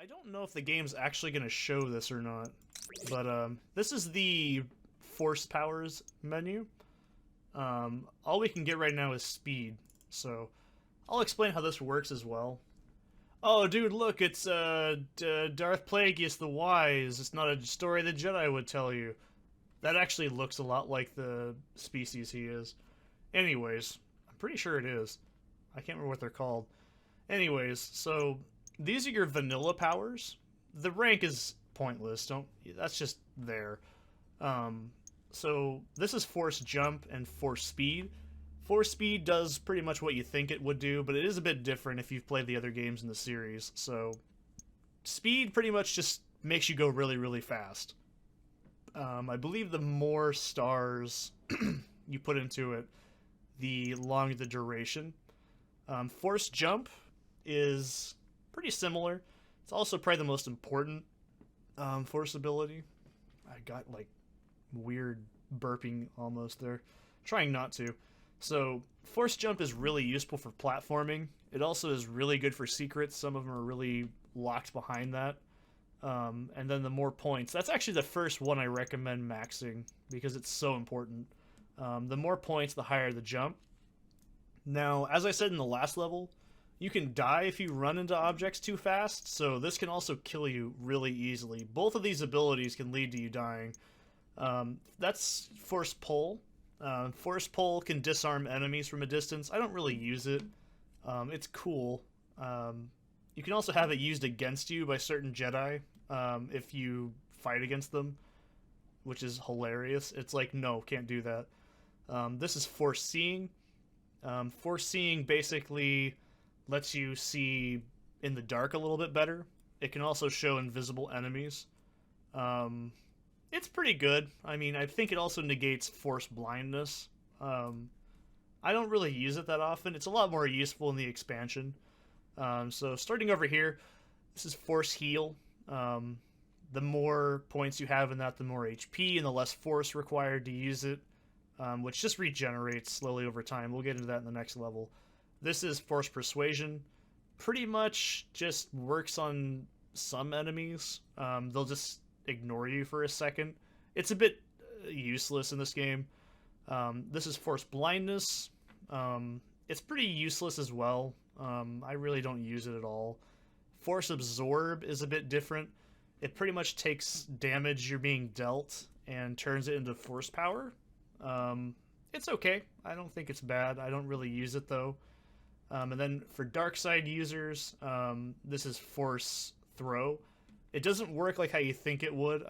I don't know if the game's actually going to show this or not, but this is the force powers menu. All we can get right now is speed, so I'll explain how this works as well. Oh, dude, look, it's Darth Plagueis the Wise. It's not a story the Jedi would tell you. That actually looks a lot like the species he is. Anyways, I'm pretty sure it is. I can't remember what they're called. Anyways, so these are your vanilla powers. The rank is pointless. That's just there. So this is force jump and force speed. Force speed does pretty much what you think it would do, but it is a bit different if you've played the other games in the series. So speed pretty much just makes you go really, really fast. I believe the more stars you put into it, the longer the duration. Force jump is pretty similar. It's also probably the most important force ability. I got like weird burping almost there. Trying not to. So force jump is really useful for platforming. It also is really good for secrets. Some of them are really locked behind that. And then the more points. That's actually the first one I recommend maxing because it's so important. The more points, the higher the jump. Now, as I said in the last level, you can die if you run into objects too fast, so this can also kill you really easily. Both of these abilities can lead to you dying. That's Force Pull. Force Pull can disarm enemies from a distance. I don't really use it. It's cool. You can also have it used against you by certain Jedi if you fight against them, which is hilarious. It's like, no, can't do that. This is Force Seeing. Force Seeing basically lets you see in the dark a little bit better. It can also show invisible enemies. It's pretty good. I mean, I think it also negates Force Blindness. I don't really use it that often. It's a lot more useful in the expansion. So starting over here, this is Force Heal. The more points you have in that, the more HP and the less force required to use it, which just regenerates slowly over time. We'll get into that in the next level. This is Force Persuasion. Pretty much just works on some enemies. They'll just ignore you for a second. It's a bit useless in this game. This is Force Blindness. It's pretty useless as well. I really don't use it at all. Force Absorb is a bit different. It pretty much takes damage you're being dealt and turns it into force power. It's okay. I don't think it's bad. I don't really use it though. And then for dark side users, this is Force Throw. It doesn't work like how you think it would.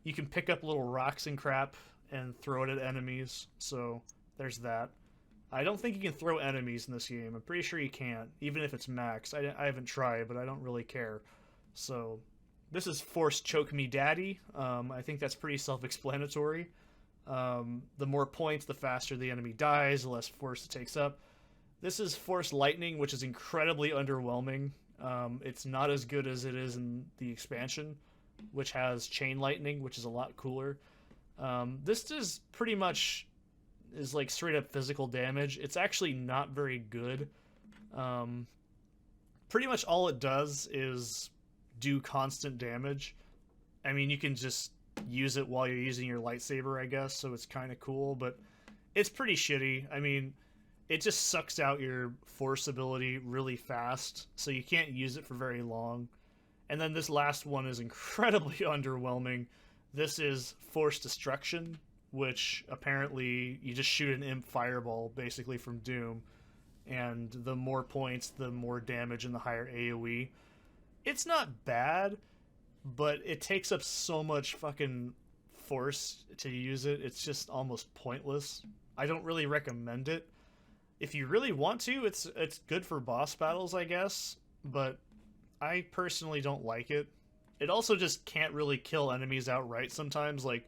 You can pick up little rocks and crap and throw it at enemies, so there's that. I don't think you can throw enemies in this game. I'm pretty sure you can't, even if it's max. I haven't tried, but I don't really care. So this is Force Choke Me Daddy. I think that's pretty self-explanatory. The more points, the faster the enemy dies, the less force it takes up. This is Force Lightning, which is incredibly underwhelming. It's not as good as it is in the expansion, which has Chain Lightning, which is a lot cooler. This is pretty much is like straight up physical damage. It's actually not very good. Pretty much all it does is do constant damage. I mean, you can just use it while you're using your lightsaber, I guess, so it's kind of cool, but it's pretty shitty. I mean, it just sucks out your force ability really fast, so you can't use it for very long. And then this last one is incredibly underwhelming. This is Force Destruction, which apparently you just shoot an imp fireball, basically from Doom, and the more points, the more damage, and the higher AoE. It's not bad, but it takes up so much fucking force to use it, it's just almost pointless. I don't really recommend it. If you really want to, it's good for boss battles, I guess, but I personally don't like it. It also just can't really kill enemies outright sometimes. Like,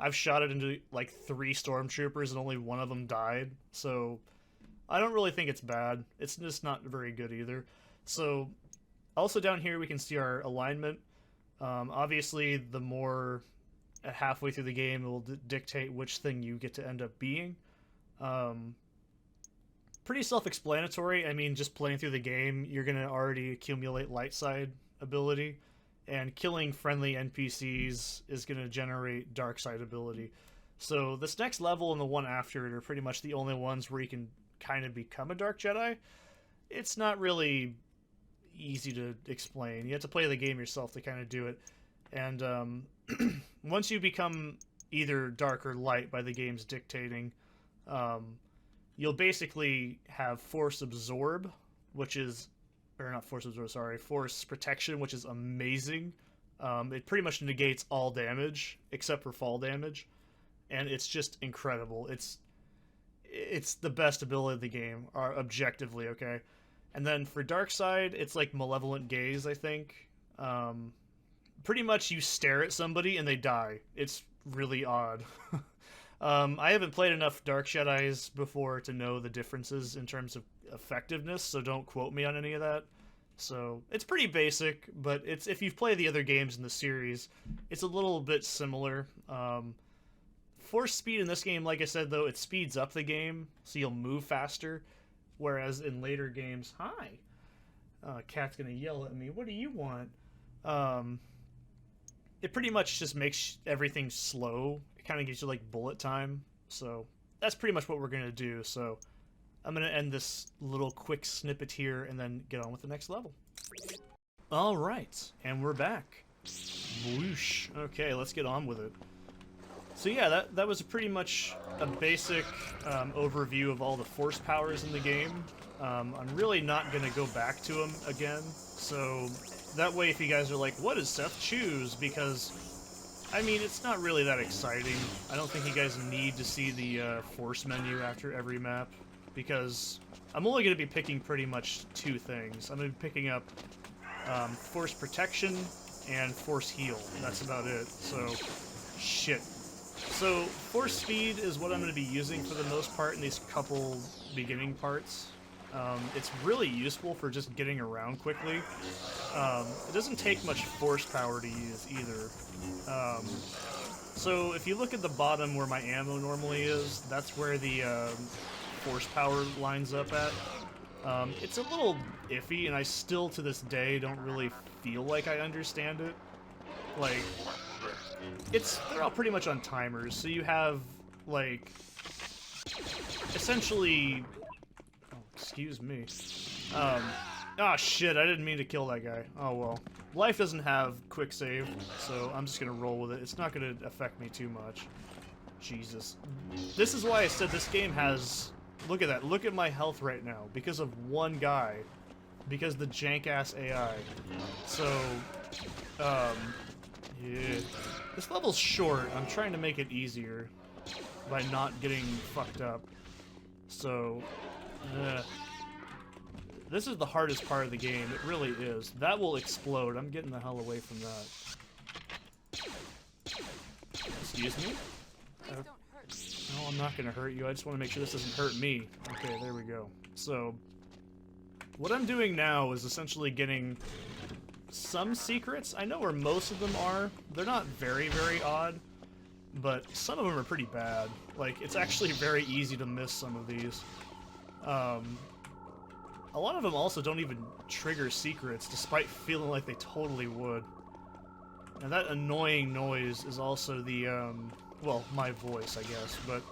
I've shot it into like 3 stormtroopers and only one of them died, so I don't really think it's bad. It's just not very good either. So also down here we can see our alignment. Obviously the more halfway through the game it will dictate which thing you get to end up being. Pretty self-explanatory. I mean, just playing through the game, you're going to already accumulate light side ability, and killing friendly NPCs is going to generate dark side ability. So this next level and the one after it are pretty much the only ones where you can kind of become a Dark Jedi. It's not really easy to explain. You have to play the game yourself to kind of do it. And once you become either dark or light by the game's dictating, you'll basically have Force Absorb, which is... or not Force Absorb, sorry. Force Protection, which is amazing. It pretty much negates all damage, except for fall damage. And it's just incredible. It's the best ability of the game, objectively, okay? And then for Dark Side, it's like Malevolent Gaze, I think. Pretty much you stare at somebody and they die. It's really odd. I haven't played enough Dark Jedis before to know the differences in terms of effectiveness, so don't quote me on any of that. So it's pretty basic, but it's if you've played the other games in the series, it's a little bit similar. Force speed in this game, like I said, though, it speeds up the game, so you'll move faster. Whereas in later games, hi, Cat's gonna yell at me. What do you want? It pretty much just makes everything slow. It kind of gives you like bullet time. So that's pretty much what we're gonna do. So I'm gonna end this little quick snippet here and then get on with the next level. All right, and we're back. Whoosh. Okay, let's get on with it. So yeah, that was pretty much a basic overview of all the force powers in the game. I'm really not going to go back to them again, so that way if you guys are like, what does Seth choose? Because, I mean, it's not really that exciting. I don't think you guys need to see the force menu after every map, because I'm only going to be picking pretty much two things. I'm going to be picking up force protection and force heal. That's about it, so shit. So, force speed is what I'm going to be using for the most part in these couple beginning parts. It's really useful for just getting around quickly. It doesn't take much force power to use either. So, if you look at the bottom where my ammo normally is, that's where the force power lines up at. It's a little iffy, and I still, to this day, don't really feel like I understand it. Like... they're all pretty much on timers, so you have, like, essentially, oh, excuse me, ah, shit, I didn't mean to kill that guy. Oh, well. Life doesn't have quick save, so I'm just gonna roll with it. It's not gonna affect me too much. Jesus. This is why I said this game has, look at that, look at my health right now, because of one guy, because the jank-ass AI. So, yeah. This level's short. I'm trying to make it easier by not getting fucked up. So, this is the hardest part of the game. It really is. That will explode. I'm getting the hell away from that. Excuse me? No, I'm not gonna hurt you. I just want to make sure this doesn't hurt me. Okay, there we go. So, what I'm doing now is essentially getting some secrets. I know where most of them are. They're not very, very odd, but some of them are pretty bad. Like, it's actually very easy to miss some of these. A lot of them also don't even trigger secrets, despite feeling like they totally would. And that annoying noise is also the, well, my voice, I guess, but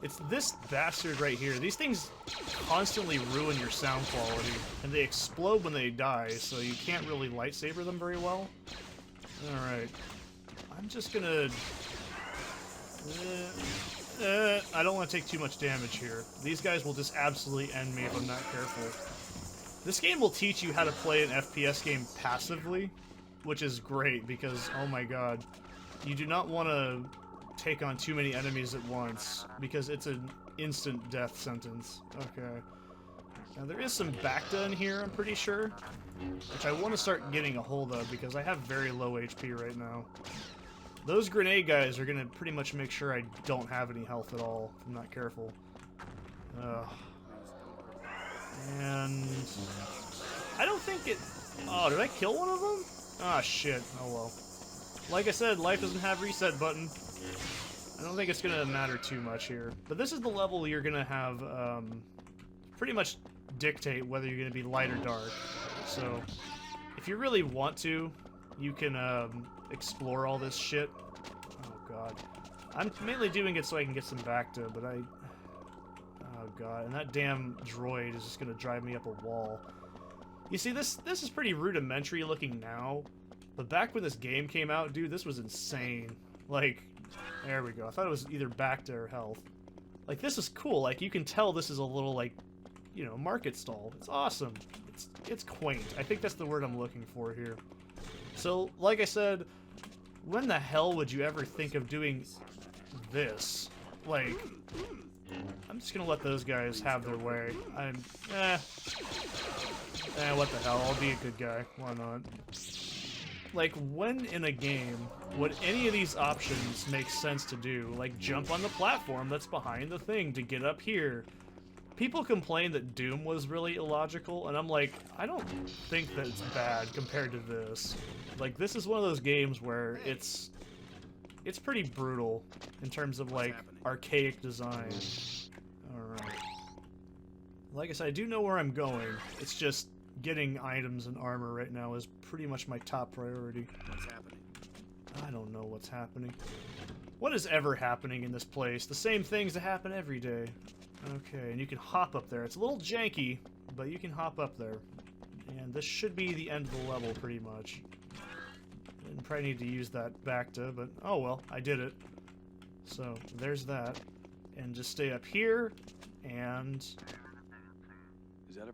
it's this bastard right here. These things constantly ruin your sound quality, and they explode when they die, so you can't really lightsaber them very well. Alright. I'm just gonna... I don't want to take too much damage here. These guys will just absolutely end me if I'm not careful. This game will teach you how to play an FPS game passively, which is great, because, oh my god, you do not want to take on too many enemies at once, because it's an instant death sentence. Okay. Now there is some Bacta in here, I'm pretty sure, which I want to start getting a hold of, because I have very low HP right now. Those grenade guys are going to pretty much make sure I don't have any health at all, if I'm not careful. And... I don't think it... Oh, did I kill one of them? Ah, shit. Oh well. Like I said, life doesn't have reset button. I don't think it's going to matter too much here. But this is the level you're going to have, pretty much dictate whether you're going to be light or dark. So, if if you really want to, you can explore all this shit. Oh god. I'm mainly doing it so I can get some Bacta, but oh god, and that damn droid is just gonna drive me up a wall. You see, this is pretty rudimentary looking now, but back when this game came out, dude, this was insane. Like, there we go. I thought it was either Bacta or health. Like, this is cool. Like, you can tell this is a little, like, you know, market stall. It's awesome. It's quaint. I think that's the word I'm looking for here. So, like I said, when the hell would you ever think of doing this? Like, I'm just gonna let those guys have their way. What the hell? I'll be a good guy. Why not? Like, when in a game would any of these options make sense to do? Like, jump on the platform that's behind the thing to get up here. People complain that Doom was really illogical, and I'm like, I don't think that it's bad compared to this. Like, this is one of those games where it's pretty brutal in terms of, like, archaic design. Alright. Like I said, I do know where I'm going. It's just getting items and armor right now is pretty much my top priority. What's happening? I don't know what's happening. What is ever happening in this place? The same things that happen every day. Okay, and you can hop up there. It's a little janky, but you can hop up there. And this should be the end of the level, pretty much. Didn't probably need to use that Bacta, but oh well, I did it. So, there's that. And just stay up here, and... Is that a